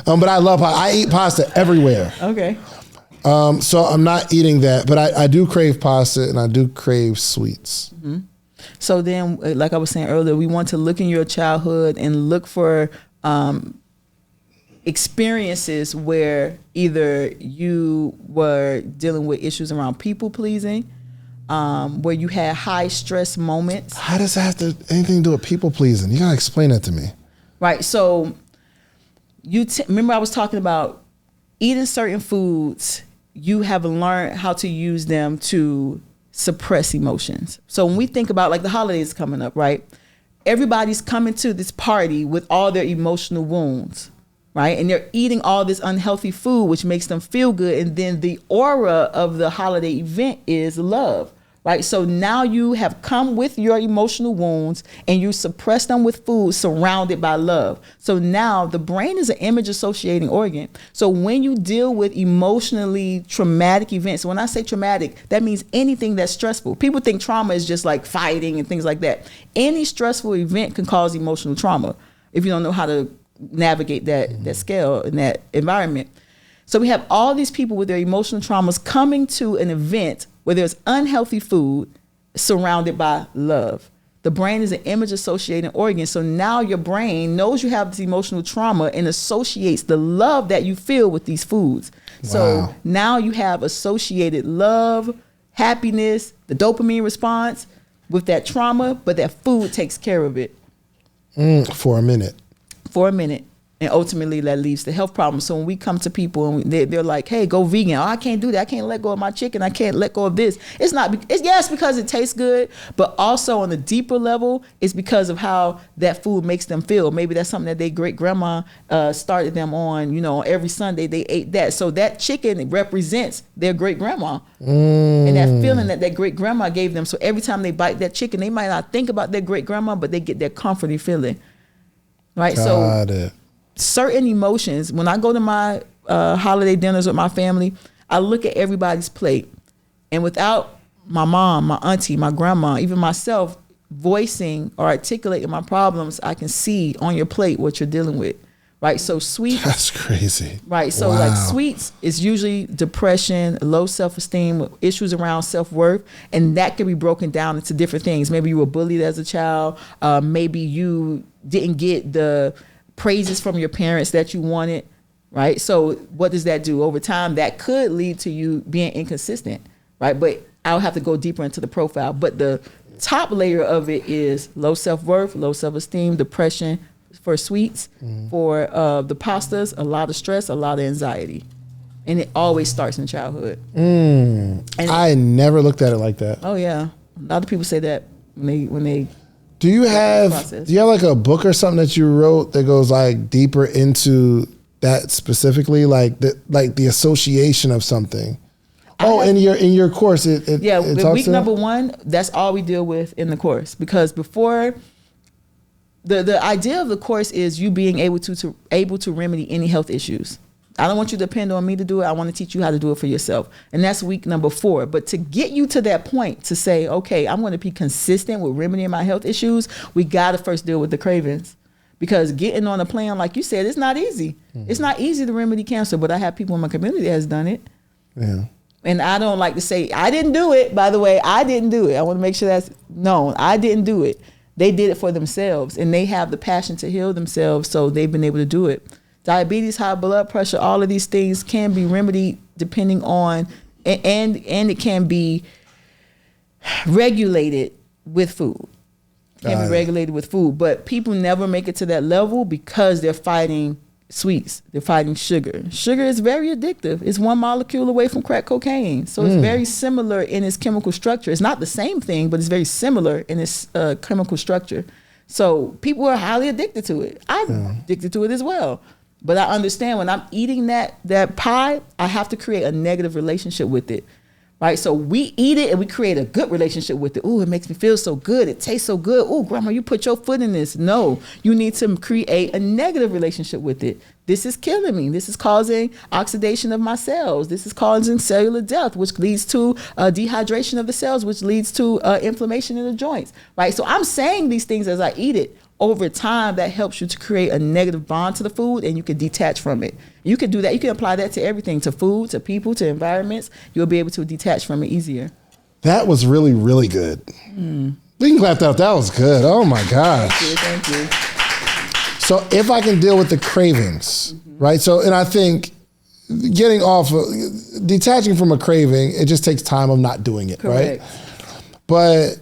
But I love pasta. I eat pasta everywhere. Okay. So I'm not eating that, but I do crave pasta and I do crave sweets. Mm-hmm. So then, like I was saying earlier, we want to look in your childhood and look for experiences where either you were dealing with issues around people pleasing, where you had high stress moments. How does that have anything to do with people pleasing? You gotta explain that to me. Right. So remember I was talking about eating certain foods. You have learned how to use them to suppress emotions. So when we think about like the holidays coming up, right? Everybody's coming to this party with all their emotional wounds, right? And they're eating all this unhealthy food, which makes them feel good. And then the aura of the holiday event is love, right? So now you have come with your emotional wounds and you suppress them with food surrounded by love. So now the brain is an image associating organ. So when you deal with emotionally traumatic events, when I say traumatic, that means anything that's stressful. People think trauma is just like fighting and things like that. Any stressful event can cause emotional trauma if you don't know how to navigate that scale in that environment. So we have all these people with their emotional traumas coming to an event where there's unhealthy food surrounded by love. The brain is an image associating organ. So now your brain knows you have this emotional trauma and associates the love that you feel with these foods. Wow. So now you have associated love, happiness, the dopamine response with that trauma, but that food takes care of it. For a minute. And ultimately that leads to health problems. So when we come to people and they're like, hey, go vegan. Oh, I can't do that. I can't let go of my chicken. I can't let go of this. It's because it tastes good, but also on a deeper level, it's because of how that food makes them feel. Maybe that's something that their great grandma started them on, every Sunday they ate that. So that chicken represents their great grandma and that feeling that great grandma gave them. So every time they bite that chicken, they might not think about their great grandma, but they get that comforting feeling. Right. Got it. Certain emotions, when I go to my holiday dinners with my family, I look at everybody's plate. And without my mom, my auntie, my grandma, even myself voicing or articulating my problems, I can see on your plate what you're dealing with. Right. So sweets. That's crazy. Right. So like sweets is usually depression, low self-esteem, issues around self-worth. And that can be broken down into different things. Maybe you were bullied as a child. Maybe you didn't get the praises from your parents that you wanted, right? So what does that do? Over time, that could lead to you being inconsistent, right? But I'll have to go deeper into the profile. But the top layer of it is low self-worth, low self-esteem, depression for sweets, for the pastas, a lot of stress, a lot of anxiety. And it always starts in childhood. And I never looked at it like that. Oh, yeah. A lot of people say that when they Do you have like a book or something that you wrote that goes like deeper into that specifically, like the association of something? In your course, it week number 1, that's all we deal with in the course, because before the idea of the course is you being able to remedy any health issues. I don't want you to depend on me to do it. I want to teach you how to do it for yourself. And that's week number 4. But to get you to that point, to say, okay, I'm going to be consistent with remedying my health issues, we got to first deal with the cravings. Because getting on a plan, like you said, it's not easy. It's not easy to remedy cancer, but I have people in my community that has done it. Yeah. And I don't like to say, I didn't do it. By the way, I didn't do it. I want to make sure that's known. I didn't do it. They did it for themselves, and they have the passion to heal themselves, so they've been able to do it. Diabetes, high blood pressure, all of these things can be remedied depending on, and it can be regulated with food. But people never make it to that level because they're fighting sweets. They're fighting sugar. Sugar is very addictive. It's 1 molecule away from crack cocaine. So it's very similar in its chemical structure. It's not the same thing, but it's very similar in its chemical structure. So people are highly addicted to it. I'm addicted to it as well. But I understand when I'm eating that pie, I have to create a negative relationship with it, right? So we eat it and we create a good relationship with it. Ooh, it makes me feel so good. It tastes so good. Ooh, grandma, you put your foot in this. No, you need to create a negative relationship with it. This is killing me. This is causing oxidation of my cells. This is causing cellular death, which leads to dehydration of the cells, which leads to inflammation in the joints, right? So I'm saying these things as I eat it. over time, that helps you to create a negative bond to the food, and you can detach from it. You can do that. You can apply that to everything, to food, to people, to environments. You'll be able to detach from it easier. That was really, really good. We can clap that up. That was good. Oh my gosh. Thank you. So if I can deal with the cravings, right? So, and I think getting off, detaching from a craving, it just takes time of not doing it, Correct. right? But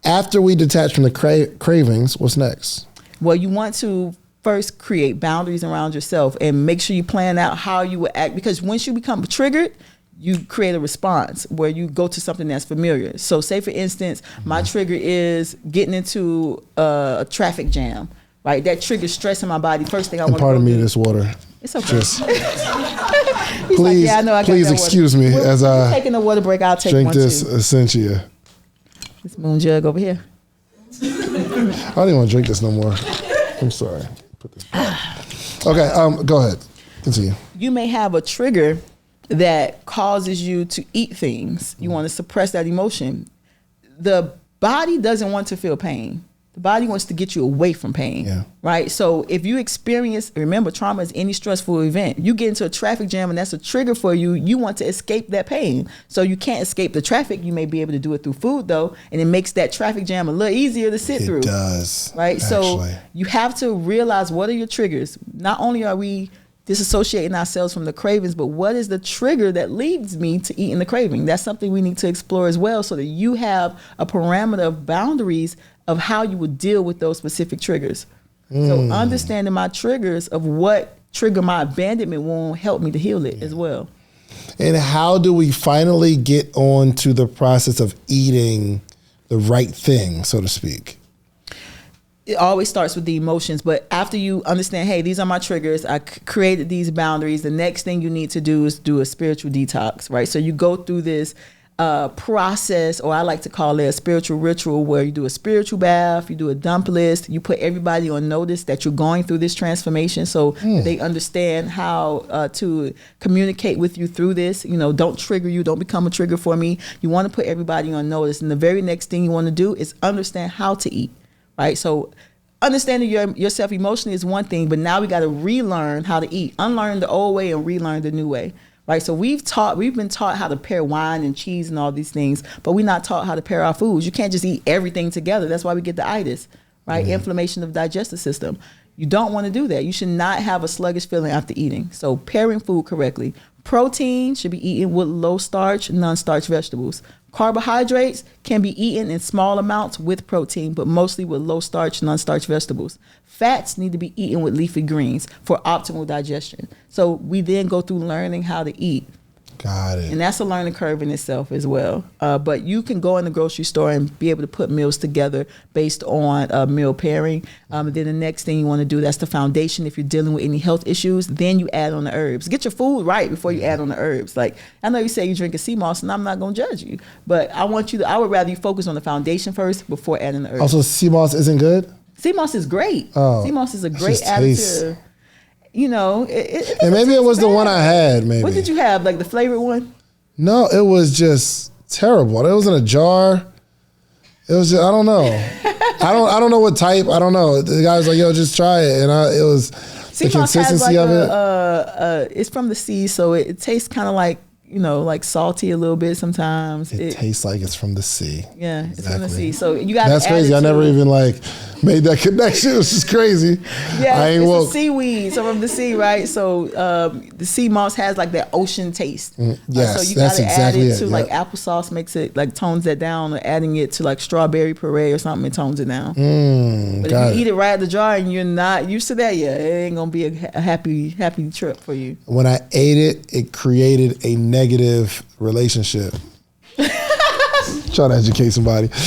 after we detach from the cravings, what's next? Well, you want to first create boundaries around yourself and make sure you plan out how you would act, because once you become triggered, you create a response where you go to something that's familiar. So say, for instance, my trigger is getting into a traffic jam, right? That triggers stress in my body. First thing I want to do. Pardon me, this water. It's okay. Please, like, yeah, please excuse me as I taking a water break. I'll take drink one this too. Essentia. This moon jug over here. I don't even want to drink this no more. I'm sorry. Put this back. Okay, go ahead. Continue. You may have a trigger that causes you to eat things. You want to suppress that emotion. The body doesn't want to feel pain. The body wants to get you away from pain, right? So if you experience, remember, trauma is any stressful event. You get into a traffic jam and that's a trigger for you. You want to escape that pain. So you can't escape the traffic. You may be able to do it through food though, and it makes that traffic jam a little easier to sit through. It does. Right? Actually. So you have to realize, what are your triggers? Not only are we disassociating ourselves from the cravings, but what is the trigger that leads me to eating the craving? That's something we need to explore as well, so that you have a parameter of boundaries of how you would deal with those specific triggers. So understanding my triggers of what trigger my abandonment won't help me to heal it as well. And how do we finally get on to the process of eating the right thing, so to speak? It always starts with the emotions, but after you understand, hey, these are my triggers, I created these boundaries, the next thing you need to do is do a spiritual detox, right? So you go through this process, or I like to call it a spiritual ritual, where you do a spiritual bath, you do a dump list, you put everybody on notice that you're going through this transformation, so they understand how to communicate with you through this. You know, don't trigger you, don't become a trigger for me. You want to put everybody on notice, and the very next thing you want to do is understand how to eat. Right, so understanding yourself emotionally is one thing, but now we got to relearn how to eat, unlearn the old way and relearn the new way. Right, so we've been taught how to pair wine and cheese and all these things, but we're not taught how to pair our foods. You can't just eat everything together. That's why we get the itis, right? Inflammation of the digestive system. You don't want to do that. You should not have a sluggish feeling after eating. So pairing food correctly. Protein should be eaten with low starch, non-starch vegetables. Carbohydrates can be eaten in small amounts with protein, but mostly with low starch, non-starch vegetables. Fats need to be eaten with leafy greens for optimal digestion. So we then go through learning how to eat. Got it. And that's a learning curve in itself as well. But you can go in the grocery store and be able to put meals together based on meal pairing. Then the next thing you want to do, that's the foundation. If you're dealing with any health issues, then you add on the herbs. Get your food right before you add on the herbs. Like, I know you say you drink a sea moss, and I'm not going to judge you, but I would rather you focus on the foundation first before adding the herbs. Also, sea moss isn't good? Sea moss is great. Oh, sea moss is a great additive. You know, and maybe it was the one I had. Maybe. What did you have? Like the flavored one? No, it was just terrible. It was in a jar. It was just, I don't know. I don't know what type. I don't know. The guy was like, "Yo, just try it," and it was sea the consistency of it. It's from the sea, so it tastes kind of like, you know, like salty a little bit sometimes. It tastes like it's from the sea. Yeah, exactly. It's from the sea. So you got. That's crazy. I never even made that connection. It was just crazy. Yeah, it's a seaweed, so from the sea, right? So the sea moss has like that ocean taste. Yes, so you that's gotta exactly add it to like applesauce, makes it like tones that down, or adding it to like strawberry puree or something, it tones it down. But if you eat it right out the jar and you're not used to that, it ain't gonna be a happy trip for you. When I ate it, it created a negative relationship. Trying to educate somebody.